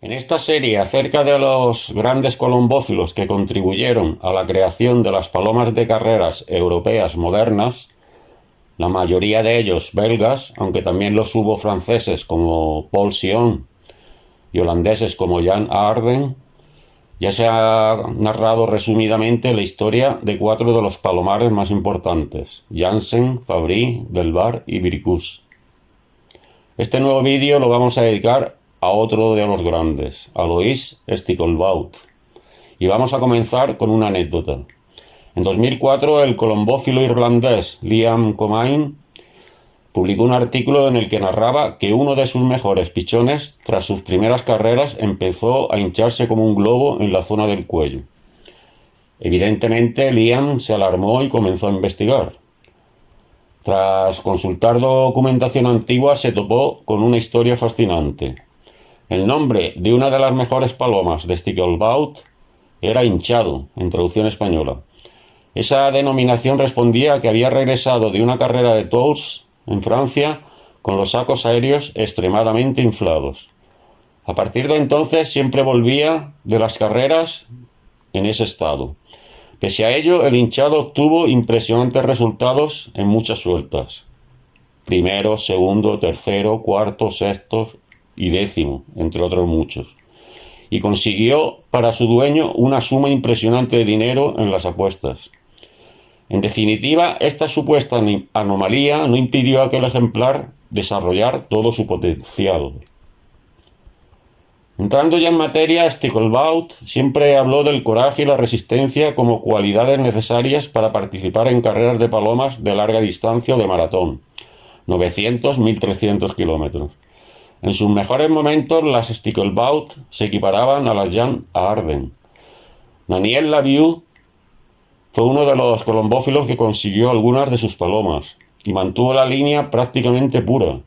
En esta serie acerca de los grandes colombófilos que contribuyeron a la creación de las palomas de carreras europeas modernas, la mayoría de ellos belgas, aunque también los hubo franceses como Paul Sion y holandeses como Jan Aarden, ya se ha narrado resumidamente la historia de cuatro de los palomares más importantes: Janssen, Fabry, Delbar y Viricus. Este nuevo vídeo lo vamos a dedicar a otro de los grandes, Alois Stickelbaut, y vamos a comenzar con una anécdota. En 2004 el colombófilo irlandés Liam Comain publicó un artículo en el que narraba que uno de sus mejores pichones, tras sus primeras carreras, empezó a hincharse como un globo en la zona del cuello. Evidentemente Liam se alarmó y comenzó a investigar. Tras consultar documentación antigua se topó con una historia fascinante. El nombre de una de las mejores palomas de Stickelbaut era hinchado, en traducción española. Esa denominación respondía a que había regresado de una carrera de Tours en Francia con los sacos aéreos extremadamente inflados. A partir de entonces siempre volvía de las carreras en ese estado. Pese a ello, el hinchado obtuvo impresionantes resultados en muchas sueltas. Primero, segundo, tercero, cuarto, sexto y décimo, entre otros muchos. Y consiguió para su dueño una suma impresionante de dinero en las apuestas. En definitiva, esta supuesta anomalía no impidió a aquel ejemplar desarrollar todo su potencial. Entrando ya en materia, Stickelbaut siempre habló del coraje y la resistencia como cualidades necesarias para participar en carreras de palomas de larga distancia o de maratón, 900-1300 kilómetros. En sus mejores momentos, las Stickelbaut se equiparaban a las Jan Aarden. Daniel Lavieux fue uno de los colombófilos que consiguió algunas de sus palomas y mantuvo la línea prácticamente pura.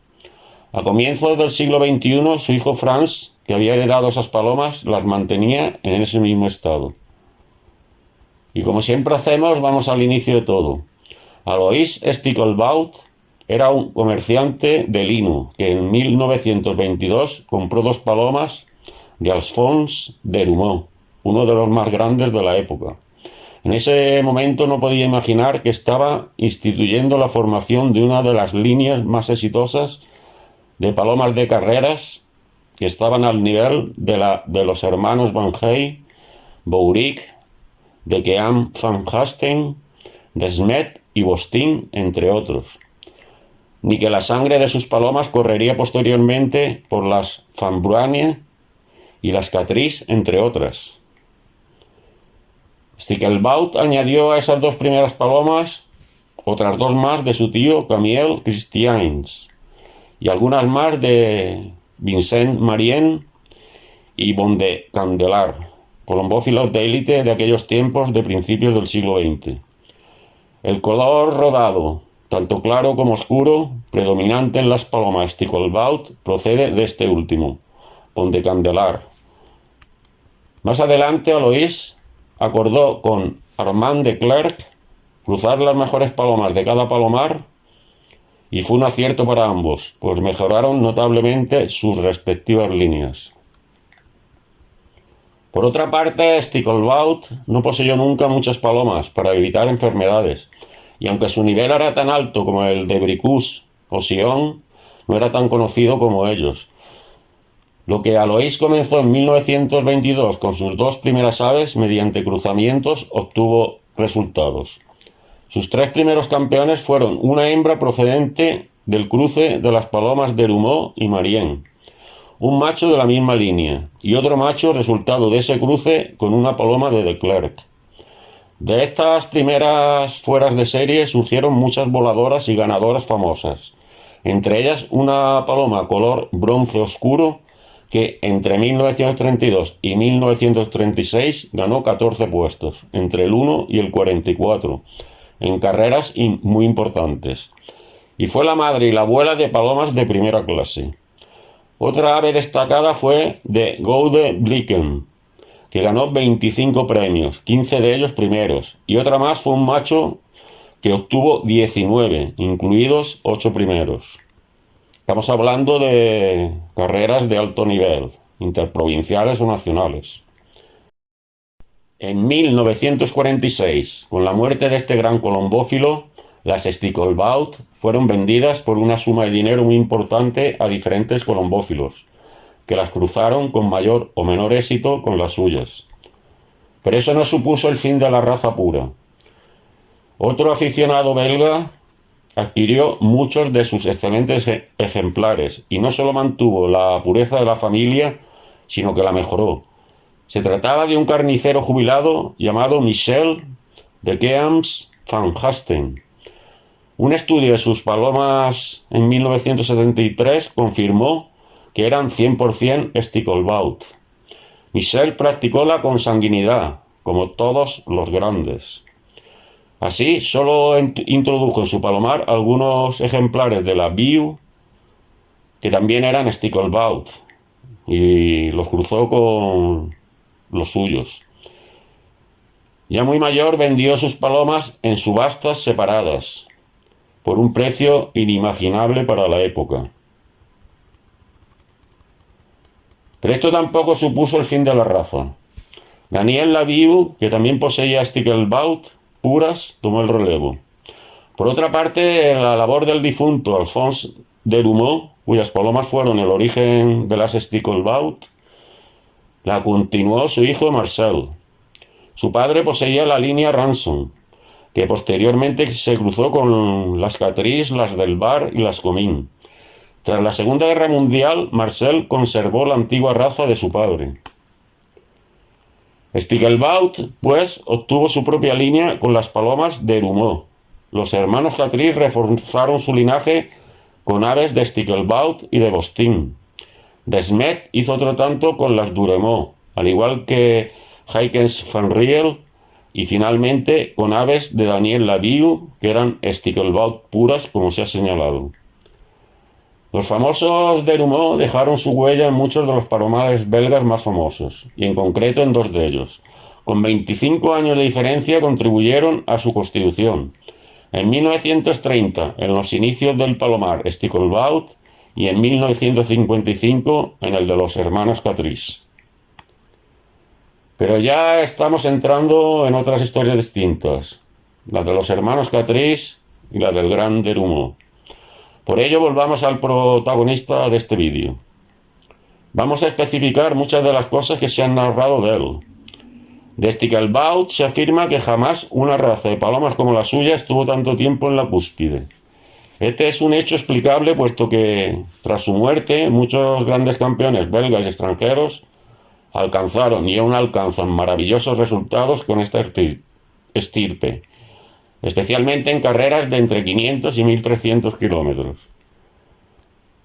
A comienzos del siglo XXI, su hijo Franz, que había heredado esas palomas, las mantenía en ese mismo estado. Y como siempre hacemos, vamos al inicio de todo. Alois Stickelbaut era un comerciante de lino que en 1922 compró dos palomas de Alphonse Derumeau, uno de los más grandes de la época. En ese momento no podía imaginar que estaba instituyendo la formación de una de las líneas más exitosas de palomas de carreras que estaban al nivel de los hermanos Van Hey, Bouric, de Keam van Hasten, de Smet y Bostin, entre otros. Ni que la sangre de sus palomas correría posteriormente por las Van Bruane y las Catrice, entre otras. Stickelbaut añadió a esas dos primeras palomas otras dos más de su tío Camille Christiaens y algunas más de Vincent Marien y Bon de Candelar, colombófilos de élite de aquellos tiempos de principios del siglo XX. El color rodado, tanto claro como oscuro, predominante en las palomas Stickelbaut, procede de este último, Bon de Candelar. Más adelante, Alois acordó con Armand de Clercq cruzar las mejores palomas de cada palomar y fue un acierto para ambos, pues mejoraron notablemente sus respectivas líneas. Por otra parte, Stickelbaut no poseyó nunca muchas palomas para evitar enfermedades, y aunque su nivel era tan alto como el de Viricus o Sion, no era tan conocido como ellos. Lo que Alois comenzó en 1922 con sus dos primeras aves, mediante cruzamientos, obtuvo resultados. Sus tres primeros campeones fueron una hembra procedente del cruce de las palomas Derumeau y Marien, un macho de la misma línea, y otro macho resultado de ese cruce con una paloma de Clercq. De estas primeras fueras de serie surgieron muchas voladoras y ganadoras famosas, entre ellas una paloma color bronce oscuro que entre 1932 y 1936 ganó 14 puestos, entre el 1 y el 44, en carreras muy importantes, y fue la madre y la abuela de palomas de primera clase. Otra ave destacada fue de Goude Blicken, que ganó 25 premios, 15 de ellos primeros, y otra más fue un macho que obtuvo 19, incluidos 8 primeros. Estamos hablando de carreras de alto nivel, interprovinciales o nacionales. En 1946, con la muerte de este gran colombófilo, las Sticklebait fueron vendidas por una suma de dinero muy importante a diferentes colombófilos, que las cruzaron con mayor o menor éxito con las suyas. Pero eso no supuso el fin de la raza pura. Otro aficionado belga adquirió muchos de sus excelentes ejemplares y no solo mantuvo la pureza de la familia, sino que la mejoró. Se trataba de un carnicero jubilado llamado Michel de Geams van Hasten. Un estudio de sus palomas en 1973 confirmó que eran 100% Sticklebait. Michel practicó la consanguinidad, como todos los grandes. Así, solo introdujo en su palomar algunos ejemplares de la Viu, que también eran Sticklebait, y los cruzó con los suyos. Ya muy mayor vendió sus palomas en subastas separadas, por un precio inimaginable para la época. Pero esto tampoco supuso el fin de la raza. Daniel Laviu, que también poseía Sticklebait puras, tomó el relevo. Por otra parte, la labor del difunto Alphonse de Dumont, cuyas palomas fueron el origen de las Sticklebait, la continuó su hijo Marcel. Su padre poseía la línea Ranson, que posteriormente se cruzó con las Catrice, las del Var y las Comín. Tras la Segunda Guerra Mundial, Marcel conservó la antigua raza de su padre. Sticklebait, pues, obtuvo su propia línea con las palomas de Dumont. Los hermanos Catrice reforzaron su linaje con aves de Sticklebait y de Bostin. Desmet hizo otro tanto con las Duremont, al igual que Haekens van Riel, y finalmente con aves de Daniel Laviu, que eran Sticklebait puras, como se ha señalado. Los famosos de Dumont dejaron su huella en muchos de los palomares belgas más famosos, y en concreto en dos de ellos. Con 25 años de diferencia contribuyeron a su constitución. En 1930, en los inicios del palomar Sticklebait, y en 1955, en el de los hermanos Catrice. Pero ya estamos entrando en otras historias distintas, la de los hermanos Catrice y la del gran de Dumont. Por ello, volvamos al protagonista de este vídeo. Vamos a especificar muchas de las cosas que se han narrado de él. De Sticklebait se afirma que jamás una raza de palomas como la suya estuvo tanto tiempo en la cúspide. Este es un hecho explicable, puesto que, tras su muerte, muchos grandes campeones belgas y extranjeros alcanzaron y aún alcanzan maravillosos resultados con esta estirpe, especialmente en carreras de entre 500 y 1300 kilómetros.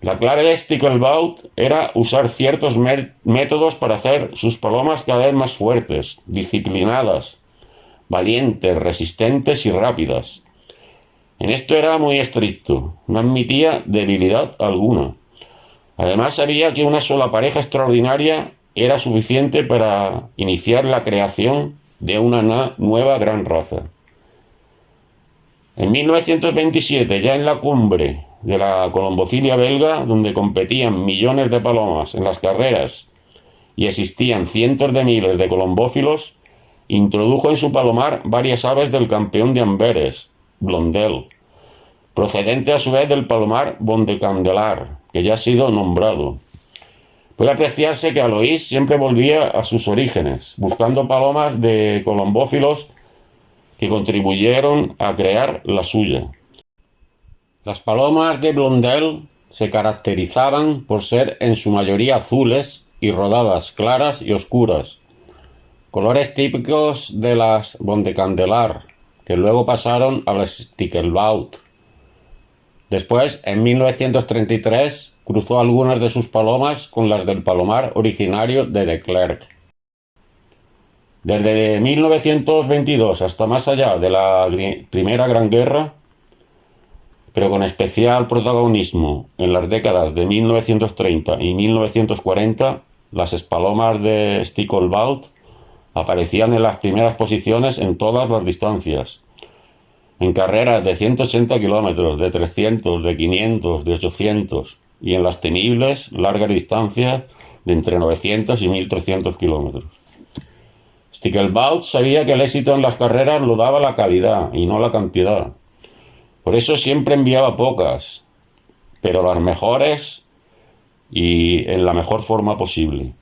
La clave de Sticklebait era usar ciertos métodos para hacer sus palomas cada vez más fuertes, disciplinadas, valientes, resistentes y rápidas. En esto era muy estricto, no admitía debilidad alguna. Además sabía que una sola pareja extraordinaria era suficiente para iniciar la creación de una nueva gran raza. En 1927, ya en la cumbre de la colombofilia belga, donde competían millones de palomas en las carreras y existían cientos de miles de colombófilos, introdujo en su palomar varias aves del campeón de Amberes, Blondel, procedente a su vez del palomar Bon de Candelar, que ya ha sido nombrado. Puede apreciarse que Alois siempre volvía a sus orígenes, buscando palomas de colombófilos que contribuyeron a crear la suya. Las palomas de Blondel se caracterizaban por ser en su mayoría azules y rodadas claras y oscuras, colores típicos de las Bon de Candelar, que luego pasaron a las Sticklebait. Después, en 1933, cruzó algunas de sus palomas con las del palomar originario de De Klerk. Desde 1922 hasta más allá de la Primera Gran Guerra, pero con especial protagonismo en las décadas de 1930 y 1940, las palomas de Sticklebait aparecían en las primeras posiciones en todas las distancias. En carreras de 180 kilómetros, de 300, de 500, de 800 y en las temibles largas distancias de entre 900 y 1300 kilómetros. Stickelbaut sabía que el éxito en las carreras lo daba la calidad y no la cantidad. Por eso siempre enviaba pocas, pero las mejores y en la mejor forma posible.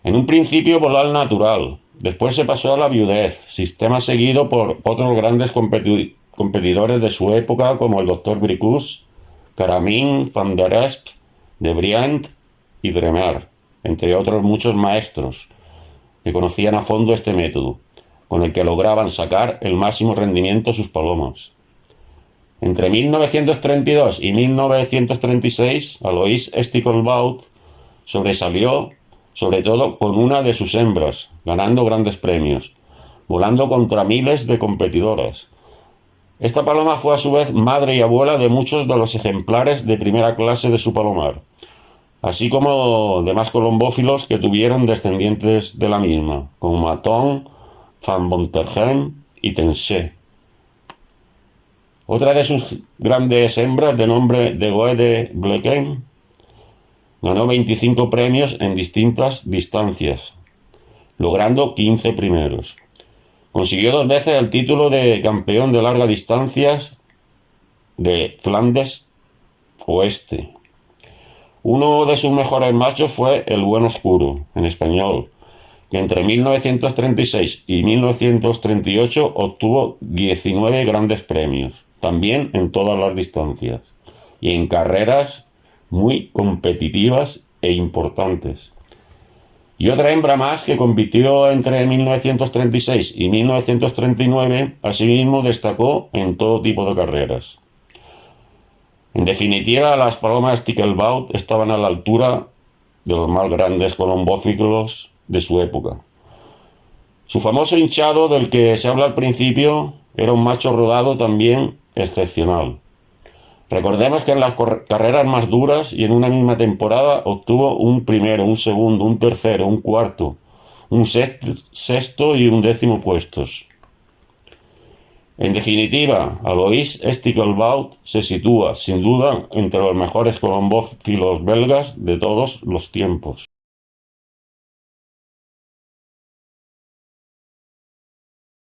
En un principio voló al natural, después se pasó a la viudez, sistema seguido por otros grandes competidores de su época como el Dr. Bricus, Caramin, Van der Esp, De Briant y Dremer, entre otros muchos maestros que conocían a fondo este método, con el que lograban sacar el máximo rendimiento a sus palomas. Entre 1932 y 1936, Alois Stickelbaut sobresalió sobre todo con una de sus hembras, ganando grandes premios, volando contra miles de competidoras. Esta paloma fue a su vez madre y abuela de muchos de los ejemplares de primera clase de su palomar, así como demás colombófilos que tuvieron descendientes de la misma, como Maton, Van Bontergem y Tenché. Otra de sus grandes hembras, de nombre de Goede Blecken, ganó 25 premios en distintas distancias, logrando 15 primeros. Consiguió 2 veces el título de campeón de largas distancias de Flandes Oeste. Uno de sus mejores machos fue el Buen Oscuro, en español, que entre 1936 y 1938 obtuvo 19 grandes premios, también en todas las distancias, y en carreras muy competitivas e importantes. Y otra hembra más que compitió entre 1936 y 1939, asimismo destacó en todo tipo de carreras. En definitiva, las palomas Stickelbaut estaban a la altura de los más grandes colombófilos de su época. Su famoso hinchado, del que se habla al principio, era un macho rodado también excepcional. Recordemos que en las carreras más duras y en una misma temporada obtuvo un primero, un segundo, un tercero, un cuarto, un sexto y un 10º puestos. En definitiva, Alois Stickelbaut se sitúa, sin duda, entre los mejores colombófilos belgas de todos los tiempos.